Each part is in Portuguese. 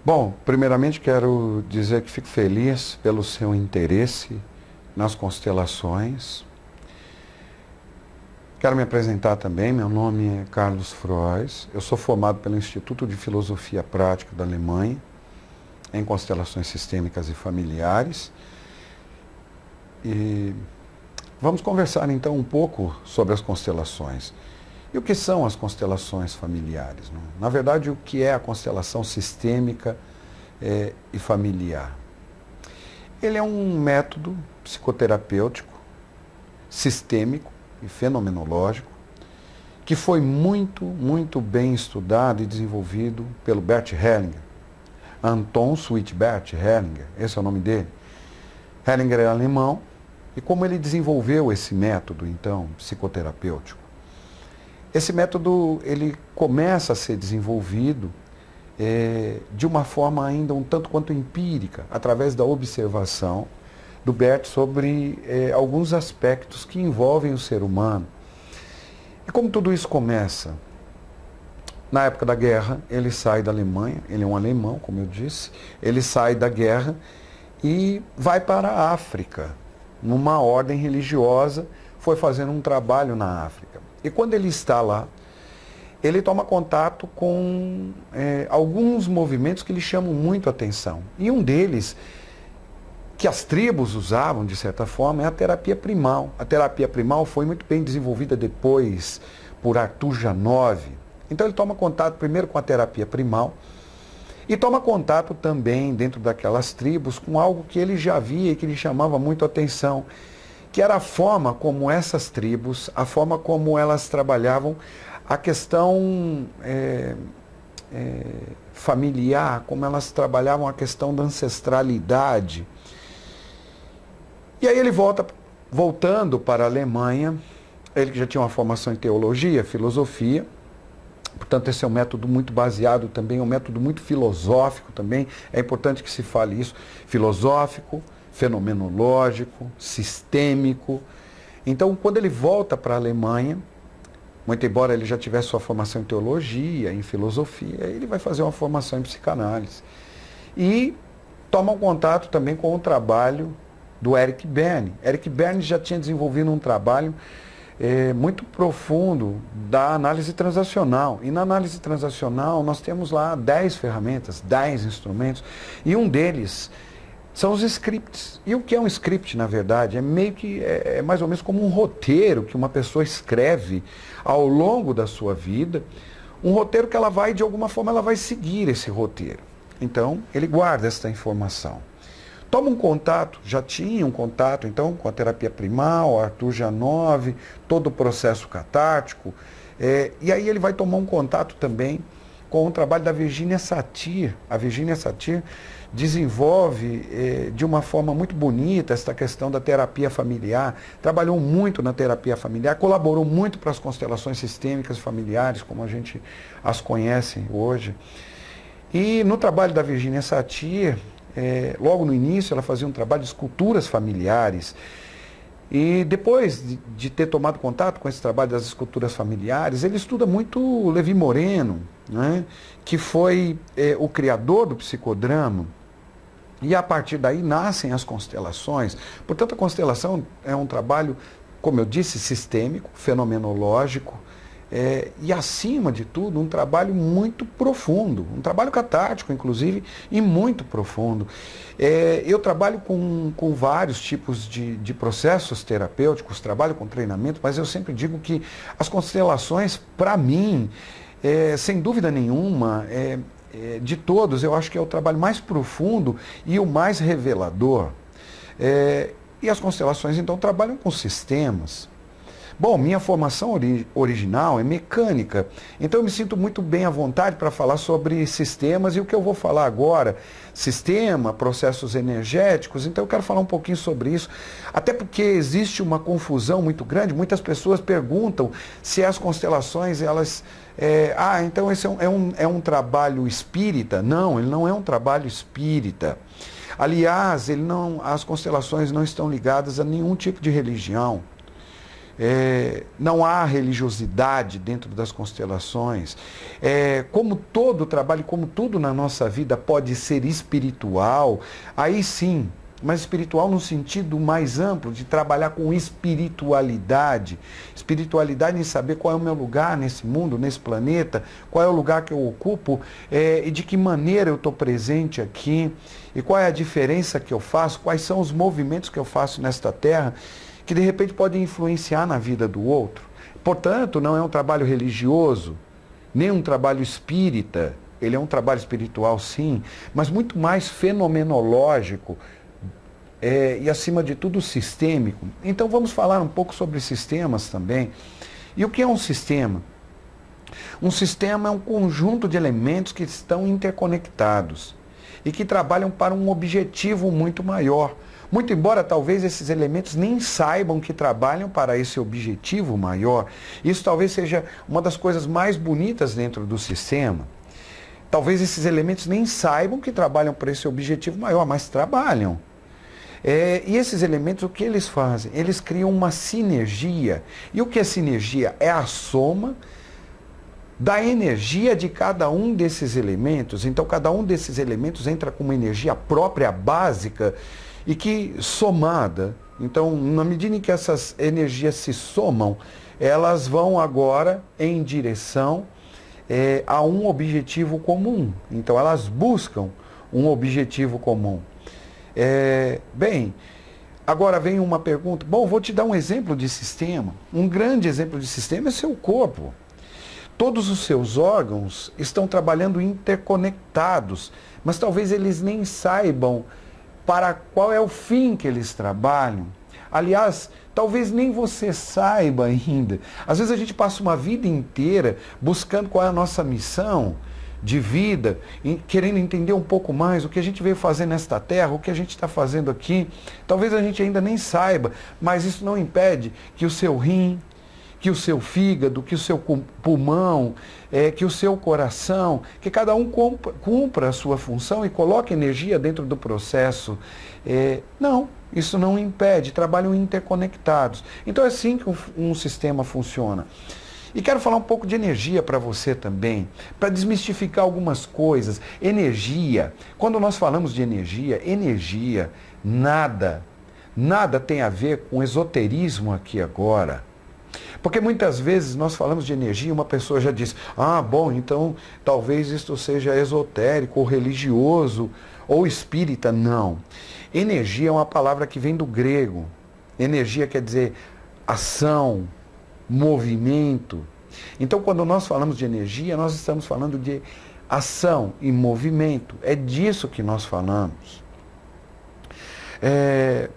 Bom, primeiramente quero dizer que fico feliz pelo seu interesse nas constelações. Quero me apresentar também, meu nome é Carlos Frois, eu sou formado pelo Instituto de Filosofia Prática da Alemanha, em constelações sistêmicas e familiares. E vamos conversar então um pouco sobre as constelações. E o que são as constelações familiares? Não? Na verdade, o que é a constelação sistêmica e familiar? Ele é um método psicoterapêutico, sistêmico e fenomenológico, que foi muito bem estudado e desenvolvido pelo Bert Hellinger. Anton Sweetbert Hellinger, esse é o nome dele. Hellinger é alemão, e como ele desenvolveu esse método, então, psicoterapêutico? Esse método, ele começa a ser desenvolvido de uma forma ainda um tanto quanto empírica, através da observação do Bert sobre alguns aspectos que envolvem o ser humano. E como tudo isso começa? Na época da guerra, ele sai da Alemanha, ele é um alemão, como eu disse, ele sai da guerra e vai para a África, numa ordem religiosa, foi fazendo um trabalho na África. E quando ele está lá, ele toma contato com alguns movimentos que lhe chamam muito a atenção. E um deles, que as tribos usavam, de certa forma, é a terapia primal. A terapia primal foi muito bem desenvolvida depois por Arthur Janov. Então ele toma contato primeiro com a terapia primal e toma contato também, dentro daquelas tribos, com algo que ele já via e que lhe chamava muito a atenção, que era a forma como essas tribos, a forma como elas trabalhavam a questão familiar, como elas trabalhavam a questão da ancestralidade. E aí ele voltando para a Alemanha, ele que já tinha uma formação em teologia, filosofia, portanto esse é um método muito baseado também, um método muito filosófico também, é importante que se fale isso, filosófico, fenomenológico, sistêmico. Então, quando ele volta para a Alemanha, muito embora ele já tivesse sua formação em teologia, em filosofia, ele vai fazer uma formação em psicanálise. E toma um contato também com o trabalho do Eric Berne. Eric Berne já tinha desenvolvido um trabalho muito profundo da análise transacional. E na análise transacional nós temos lá 10 ferramentas, 10 instrumentos, e um deles são os scripts. E o que é um script, na verdade? É meio que, é mais ou menos como um roteiro que uma pessoa escreve ao longo da sua vida, um roteiro que ela vai, de alguma forma, ela vai seguir esse roteiro. Então, ele guarda essa informação. Toma um contato, já tinha um contato, então, com a terapia primal, Arthur Janov, todo o processo catártico, e aí ele vai tomar um contato também com o trabalho da Virginia Satir. A Virginia Satir desenvolve de uma forma muito bonita esta questão da terapia familiar, trabalhou muito na terapia familiar, colaborou muito para as constelações sistêmicas familiares, como a gente as conhece hoje. E no trabalho da Virginia Satir, logo no início ela fazia um trabalho de esculturas familiares. E depois de ter tomado contato com esse trabalho das esculturas familiares, ele estuda muito Levi Moreno, né, que foi o criador do psicodrama. E a partir daí nascem as constelações. Portanto, a constelação é um trabalho, como eu disse, sistêmico, fenomenológico, e acima de tudo, um trabalho muito profundo, um trabalho catártico, inclusive, e muito profundo. Eu trabalho com vários tipos de processos terapêuticos, trabalho com treinamento, mas eu sempre digo que as constelações, para mim, sem dúvida nenhuma, de todos, eu acho que é o trabalho mais profundo e o mais revelador. E as constelações, então, trabalham com sistemas. Bom, minha formação original é mecânica, então eu me sinto muito bem à vontade para falar sobre sistemas, e o que eu vou falar agora, sistema, processos energéticos, então eu quero falar um pouquinho sobre isso, até porque existe uma confusão muito grande, muitas pessoas perguntam se as constelações, elas... então esse é um trabalho espírita. Não, ele não é um trabalho espírita. Aliás, as constelações não estão ligadas a nenhum tipo de religião. não há religiosidade dentro das constelações. Como todo trabalho, como tudo na nossa vida pode ser espiritual, aí sim, mas espiritual no sentido mais amplo, de trabalhar com espiritualidade. Espiritualidade em saber qual é o meu lugar nesse mundo, nesse planeta, qual é o lugar que eu ocupo e de que maneira eu estou presente aqui, e qual é a diferença que eu faço, quais são os movimentos que eu faço nesta terra, que de repente podem influenciar na vida do outro. Portanto, não é um trabalho religioso, nem um trabalho espírita. Ele é um trabalho espiritual, sim, mas muito mais fenomenológico e, acima de tudo, sistêmico. Então, vamos falar um pouco sobre sistemas também. E o que é um sistema? Um sistema é um conjunto de elementos que estão interconectados e que trabalham para um objetivo muito maior. Muito embora talvez esses elementos nem saibam que trabalham para esse objetivo maior. Isso talvez seja uma das coisas mais bonitas dentro do sistema. Talvez esses elementos nem saibam que trabalham para esse objetivo maior, mas trabalham. E esses elementos, o que eles fazem? Eles criam uma sinergia. E o que é sinergia? É a soma da energia de cada um desses elementos. Então, cada um desses elementos entra com uma energia própria, básica, e que somada, então, na medida em que essas energias se somam, elas vão agora em direção a um objetivo comum. Então, elas buscam um objetivo comum. Bem, agora vem uma pergunta. Bom, vou te dar um exemplo de sistema. Um grande exemplo de sistema é seu corpo. Todos os seus órgãos estão trabalhando interconectados, mas talvez eles nem saibam para qual é o fim que eles trabalham. Aliás, talvez nem você saiba ainda. Às vezes a gente passa uma vida inteira buscando qual é a nossa missão de vida, querendo entender um pouco mais o que a gente veio fazer nesta terra, o que a gente está fazendo aqui. Talvez a gente ainda nem saiba, mas isso não impede que o seu rim, que o seu fígado, que o seu pulmão, que o seu coração, que cada um cumpra a sua função e coloque energia dentro do processo. Não, isso não impede, trabalham interconectados. Então é assim que um sistema funciona. E quero falar um pouco de energia para você também, para desmistificar algumas coisas. Energia, quando nós falamos de energia, nada tem a ver com esoterismo aqui agora. Porque muitas vezes nós falamos de energia e uma pessoa já diz, bom, então talvez isto seja esotérico, ou religioso, ou espírita. Não. Energia é uma palavra que vem do grego. Energia quer dizer ação, movimento. Então, quando nós falamos de energia, nós estamos falando de ação e movimento. É disso que nós falamos.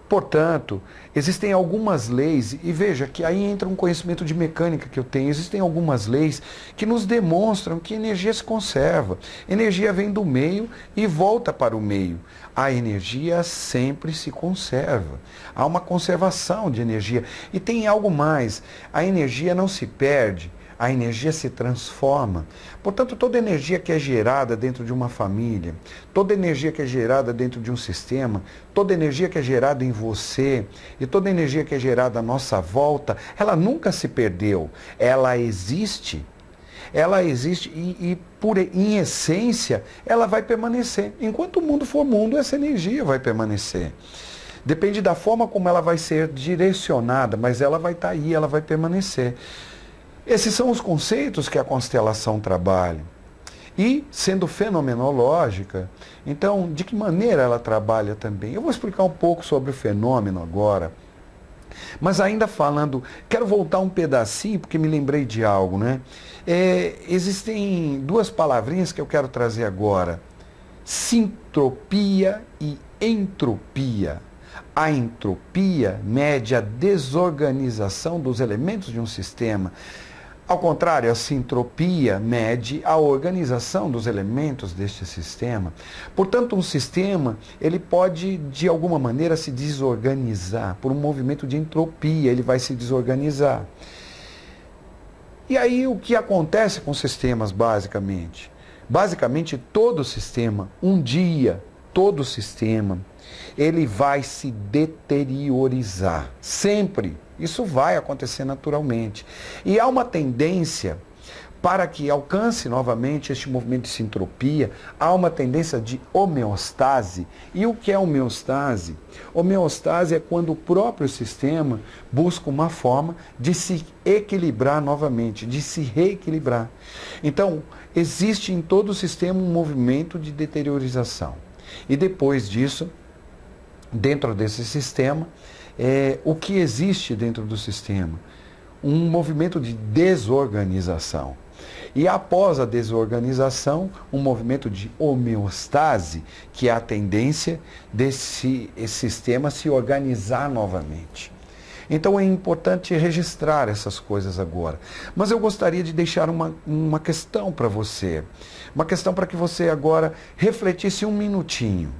Portanto, existem algumas leis, e veja que aí entra um conhecimento de mecânica que eu tenho, existem algumas leis que nos demonstram que energia se conserva. Energia vem do meio e volta para o meio. A energia sempre se conserva. Há uma conservação de energia. E tem algo mais, a energia não se perde. A energia se transforma. Portanto, toda energia que é gerada dentro de uma família, toda energia que é gerada dentro de um sistema, toda energia que é gerada em você e toda energia que é gerada à nossa volta, ela nunca se perdeu. Ela existe. Ela existe e em essência, ela vai permanecer. Enquanto o mundo for mundo, essa energia vai permanecer. Depende da forma como ela vai ser direcionada, mas ela vai estar aí, ela vai permanecer. Esses são os conceitos que a constelação trabalha. E, sendo fenomenológica, então, de que maneira ela trabalha também? Eu vou explicar um pouco sobre o fenômeno agora. Mas ainda falando, quero voltar um pedacinho, porque me lembrei de algo, né? Existem duas palavrinhas que eu quero trazer agora. Sintropia e entropia. A entropia mede a desorganização dos elementos de um sistema. Ao contrário, a sintropia mede a organização dos elementos deste sistema. Portanto, um sistema, ele pode, de alguma maneira, se desorganizar. Por um movimento de entropia, ele vai se desorganizar. E aí, o que acontece com sistemas, basicamente? Basicamente, todo sistema, um dia, todo sistema, ele vai se deteriorizar. Sempre. Isso vai acontecer naturalmente. E há uma tendência para que alcance novamente este movimento de sintropia, há uma tendência de homeostase. E o que é homeostase? Homeostase é quando o próprio sistema busca uma forma de se equilibrar novamente, de se reequilibrar. Então, existe em todo o sistema um movimento de deteriorização. E depois disso, dentro desse sistema, o que existe dentro do sistema? Um movimento de desorganização. E após a desorganização, um movimento de homeostase, que é a tendência desse sistema se organizar novamente. Então é importante registrar essas coisas agora. Mas eu gostaria de deixar uma questão para você. Uma questão para que você agora refletisse um minutinho.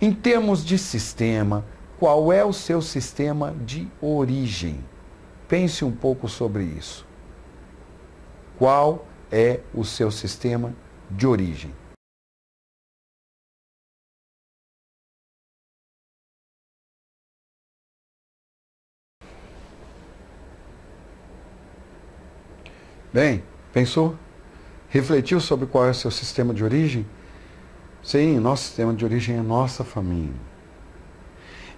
Em termos de sistema, qual é o seu sistema de origem? Pense um pouco sobre isso. Qual é o seu sistema de origem? Bem, pensou? Refletiu sobre qual é o seu sistema de origem? Sim, nosso sistema de origem é nossa família.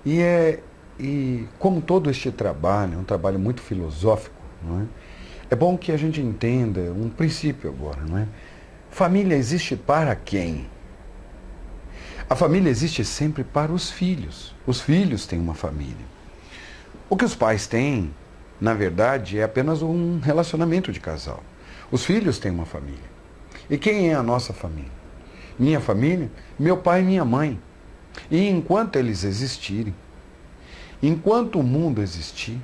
E como todo este trabalho, é um trabalho muito filosófico, não é? É bom que a gente entenda um princípio agora, não é? Família existe para quem? A família existe sempre para os filhos. Os filhos têm uma família. O que os pais têm, na verdade, é apenas um relacionamento de casal. Os filhos têm uma família. E quem é a nossa família? Minha família, meu pai e minha mãe. E enquanto eles existirem, enquanto o mundo existir,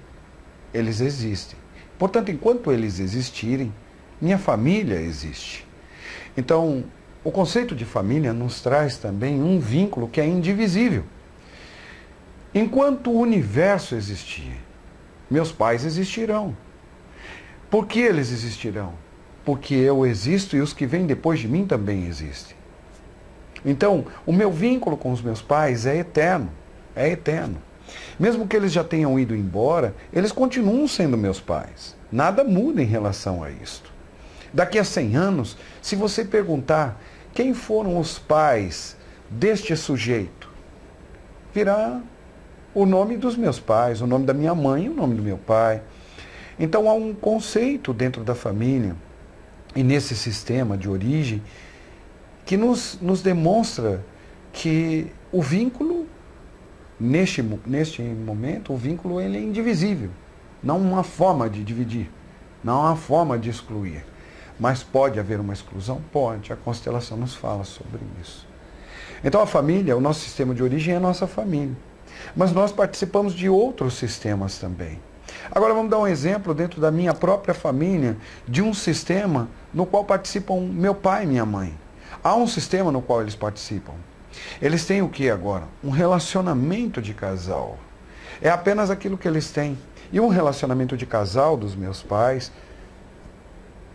eles existem. Portanto, enquanto eles existirem, minha família existe. Então, o conceito de família nos traz também um vínculo que é indivisível. Enquanto o universo existir, meus pais existirão. Por que eles existirão? Porque eu existo e os que vêm depois de mim também existem. Então, o meu vínculo com os meus pais é eterno. É eterno. Mesmo que eles já tenham ido embora, eles continuam sendo meus pais. Nada muda em relação a isto. Daqui a 100 anos, se você perguntar quem foram os pais deste sujeito, virá o nome dos meus pais, o nome da minha mãe e o nome do meu pai. Então há um conceito dentro da família e nesse sistema de origem que nos demonstra que o vínculo, neste momento, o vínculo ele é indivisível. Não uma forma de dividir, não uma forma de excluir. Mas pode haver uma exclusão? Pode. A constelação nos fala sobre isso. Então a família, o nosso sistema de origem é a nossa família. Mas nós participamos de outros sistemas também. Agora vamos dar um exemplo dentro da minha própria família de um sistema no qual participam meu pai e minha mãe. Há um sistema no qual eles participam. Eles têm o que agora? Um relacionamento de casal. É apenas aquilo que eles têm. E um relacionamento de casal dos meus pais,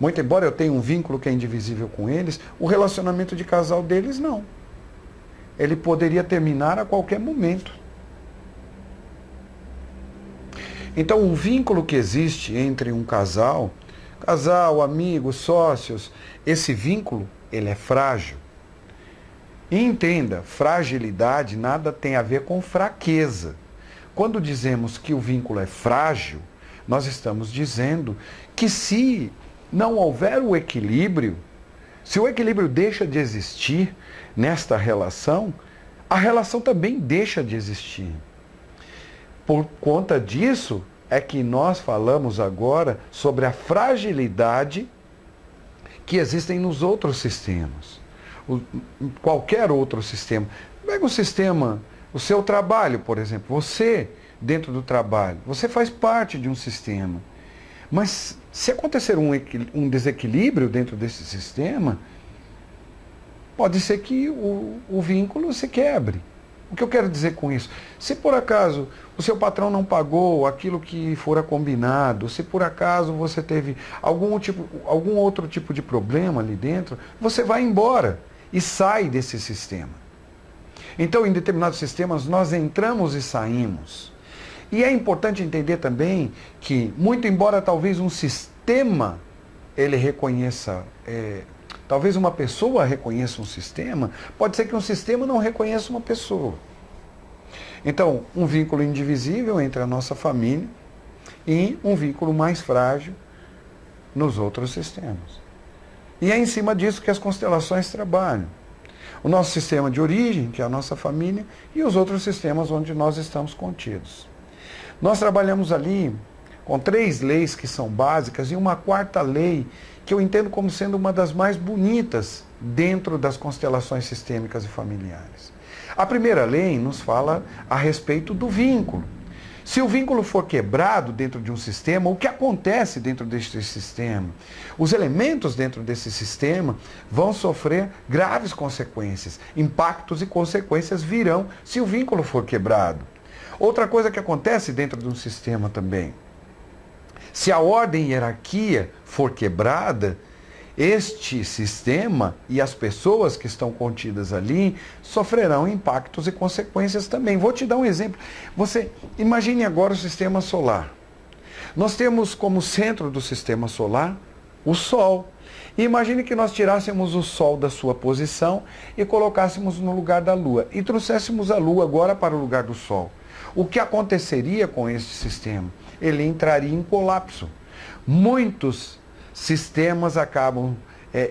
muito embora eu tenha um vínculo que é indivisível com eles, o relacionamento de casal deles não. Ele poderia terminar a qualquer momento. Então, o vínculo que existe entre um casal, amigos, sócios, esse vínculo, ele é frágil. E entenda, fragilidade nada tem a ver com fraqueza. Quando dizemos que o vínculo é frágil, nós estamos dizendo que se não houver o equilíbrio, se o equilíbrio deixa de existir nesta relação, a relação também deixa de existir. Por conta disso, é que nós falamos agora sobre a fragilidade que existem nos outros sistemas. Qualquer outro sistema. Pega o sistema, o seu trabalho, por exemplo. Você, dentro do trabalho, você faz parte de um sistema. Mas se acontecer um desequilíbrio dentro desse sistema, pode ser que o vínculo se quebre. O que eu quero dizer com isso? Se por acaso o seu patrão não pagou aquilo que fora combinado, se por acaso você teve algum outro tipo de problema ali dentro, você vai embora e sai desse sistema. Então, em determinados sistemas, nós entramos e saímos. E é importante entender também que, muito embora talvez um sistema ele reconheça, talvez uma pessoa reconheça um sistema, pode ser que um sistema não reconheça uma pessoa. Então, um vínculo indivisível entre a nossa família e um vínculo mais frágil nos outros sistemas. E é em cima disso que as constelações trabalham. O nosso sistema de origem, que é a nossa família, e os outros sistemas onde nós estamos contidos. Nós trabalhamos ali com 3 leis que são básicas e uma 4ª lei que eu entendo como sendo uma das mais bonitas dentro das constelações sistêmicas e familiares. A primeira lei nos fala a respeito do vínculo. Se o vínculo for quebrado dentro de um sistema, o que acontece dentro deste sistema? Os elementos dentro desse sistema vão sofrer graves consequências. Impactos e consequências virão se o vínculo for quebrado. Outra coisa que acontece dentro de um sistema também. Se a ordem e hierarquia for quebrada, este sistema e as pessoas que estão contidas ali sofrerão impactos e consequências também. Vou te dar um exemplo. Você imagine agora o sistema solar. Nós temos como centro do sistema solar o Sol. E imagine que nós tirássemos o Sol da sua posição e colocássemos no lugar da Lua. E trouxéssemos a Lua agora para o lugar do Sol. O que aconteceria com este sistema? Ele entraria em colapso. Muitos sistemas acabam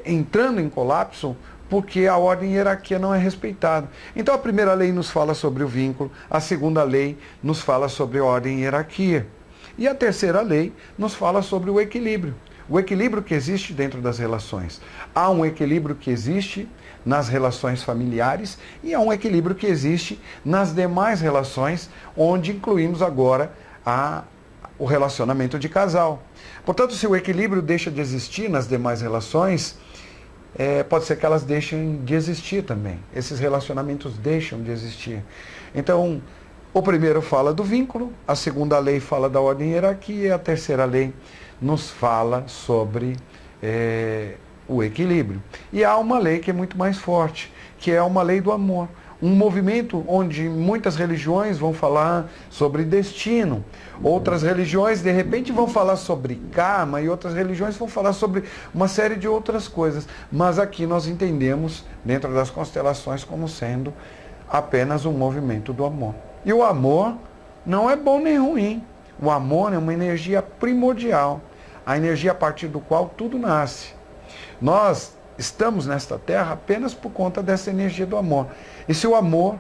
entrando em colapso porque a ordem e hierarquia não é respeitada. Então a primeira lei nos fala sobre o vínculo, a segunda lei nos fala sobre a ordem e hierarquia. E a terceira lei nos fala sobre o equilíbrio. O equilíbrio que existe dentro das relações. Há um equilíbrio que existe nas relações familiares e há um equilíbrio que existe nas demais relações, onde incluímos agora o relacionamento de casal. Portanto, se o equilíbrio deixa de existir nas demais relações, pode ser que elas deixem de existir também. Esses relacionamentos deixam de existir. Então, o primeiro fala do vínculo, a segunda lei fala da ordem e hierarquia, e a terceira lei nos fala sobre o equilíbrio. E há uma lei que é muito mais forte, que é uma lei do amor. Um movimento onde muitas religiões vão falar sobre destino, outras religiões de repente vão falar sobre karma e outras religiões vão falar sobre uma série de outras coisas. Mas aqui nós entendemos, dentro das constelações, como sendo apenas um movimento do amor. E o amor não é bom nem ruim. O amor é uma energia primordial, a energia a partir do qual tudo nasce. Nós estamos nesta terra apenas por conta dessa energia do amor. E se o amor,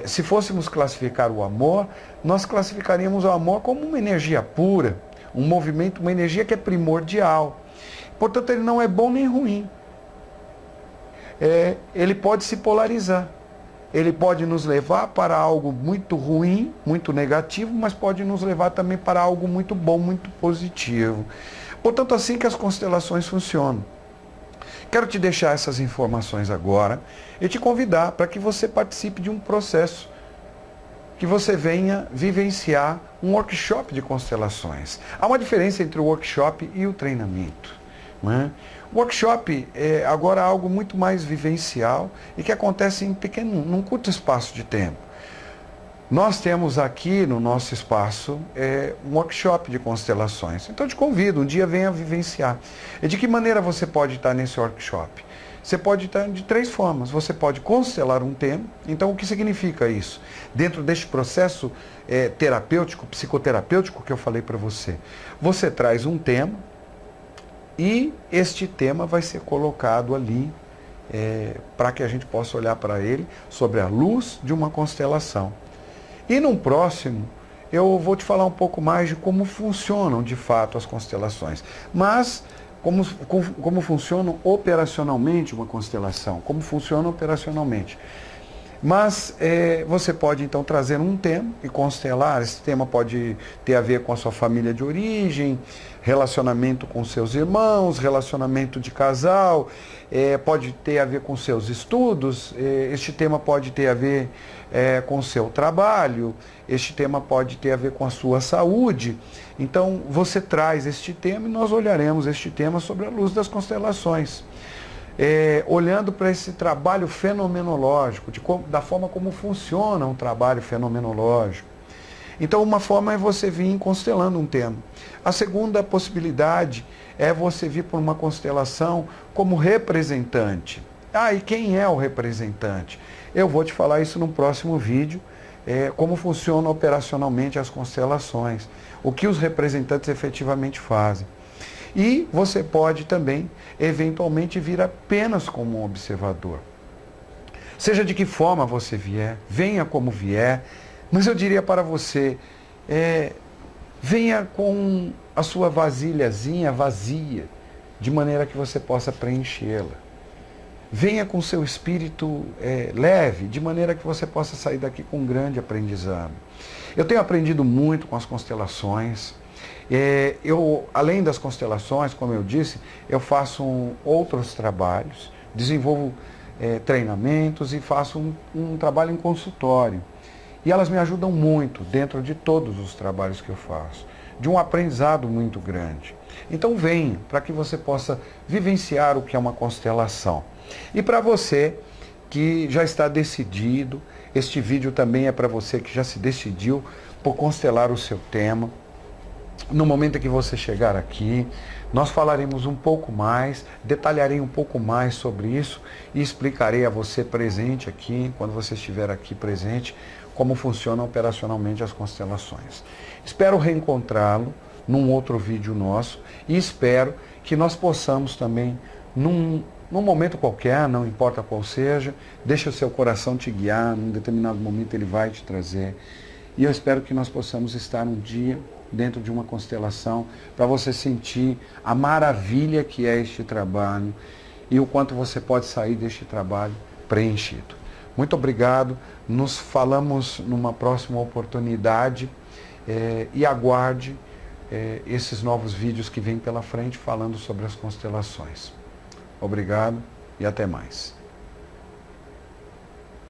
se fôssemos classificar o amor, nós classificaríamos o amor como uma energia pura, um movimento, uma energia que é primordial. Portanto, ele não é bom nem ruim. Ele pode se polarizar. Ele pode nos levar para algo muito ruim, muito negativo, mas pode nos levar também para algo muito bom, muito positivo. Portanto, assim que as constelações funcionam. Quero te deixar essas informações agora e te convidar para que você participe de um processo, que você venha vivenciar um workshop de constelações. Há uma diferença entre o workshop e o treinamento, não é? O workshop é agora algo muito mais vivencial e que acontece num curto espaço de tempo. Nós temos aqui no nosso espaço um workshop de constelações. Então eu te convido, um dia venha vivenciar. E de que maneira você pode estar nesse workshop? Você pode estar de 3 formas. Você pode constelar um tema. Então o que significa isso? Dentro deste processo terapêutico, psicoterapêutico que eu falei para você, você traz um tema e este tema vai ser colocado ali para que a gente possa olhar para ele sobre a luz de uma constelação. E num próximo, eu vou te falar um pouco mais de como funcionam de fato as constelações. Mas, como funcionam operacionalmente uma constelação, como funciona operacionalmente. Mas você pode então trazer um tema e constelar. Esse tema pode ter a ver com a sua família de origem, relacionamento com seus irmãos, relacionamento de casal, pode ter a ver com seus estudos, este tema pode ter a ver com o seu trabalho, este tema pode ter a ver com a sua saúde. Então você traz este tema e nós olharemos este tema sobre a luz das constelações. Olhando para esse trabalho fenomenológico, da forma como funciona um trabalho fenomenológico. Então, uma forma é você vir constelando um tema. A segunda possibilidade é você vir por uma constelação como representante. Ah, e quem é o representante? Eu vou te falar isso no próximo vídeo, como funcionam operacionalmente as constelações, o que os representantes efetivamente fazem. E você pode também, eventualmente, vir apenas como um observador. Seja de que forma você vier, venha como vier, mas eu diria para você, venha com a sua vasilhazinha vazia, de maneira que você possa preenchê-la. Venha com seu espírito leve, de maneira que você possa sair daqui com um grande aprendizado. Eu tenho aprendido muito com as constelações. Além das constelações, como eu disse, eu faço outros trabalhos, desenvolvo treinamentos e faço um trabalho em consultório. E elas me ajudam muito dentro de todos os trabalhos que eu faço, de um aprendizado muito grande. Então venha, para que você possa vivenciar o que é uma constelação. E para você que já está decidido, este vídeo também é para você que já se decidiu por constelar o seu tema. No momento em que você chegar aqui, nós falaremos um pouco mais, detalharei um pouco mais sobre isso e explicarei a você presente aqui, quando você estiver aqui presente, como funcionam operacionalmente as constelações. Espero reencontrá-lo num outro vídeo nosso e espero que nós possamos também, num momento qualquer, não importa qual seja, deixe o seu coração te guiar, num determinado momento ele vai te trazer. E eu espero que nós possamos estar um dia dentro de uma constelação, para você sentir a maravilha que é este trabalho e o quanto você pode sair deste trabalho preenchido. Muito obrigado, nos falamos numa próxima oportunidade e aguarde esses novos vídeos que vêm pela frente falando sobre as constelações. Obrigado e até mais.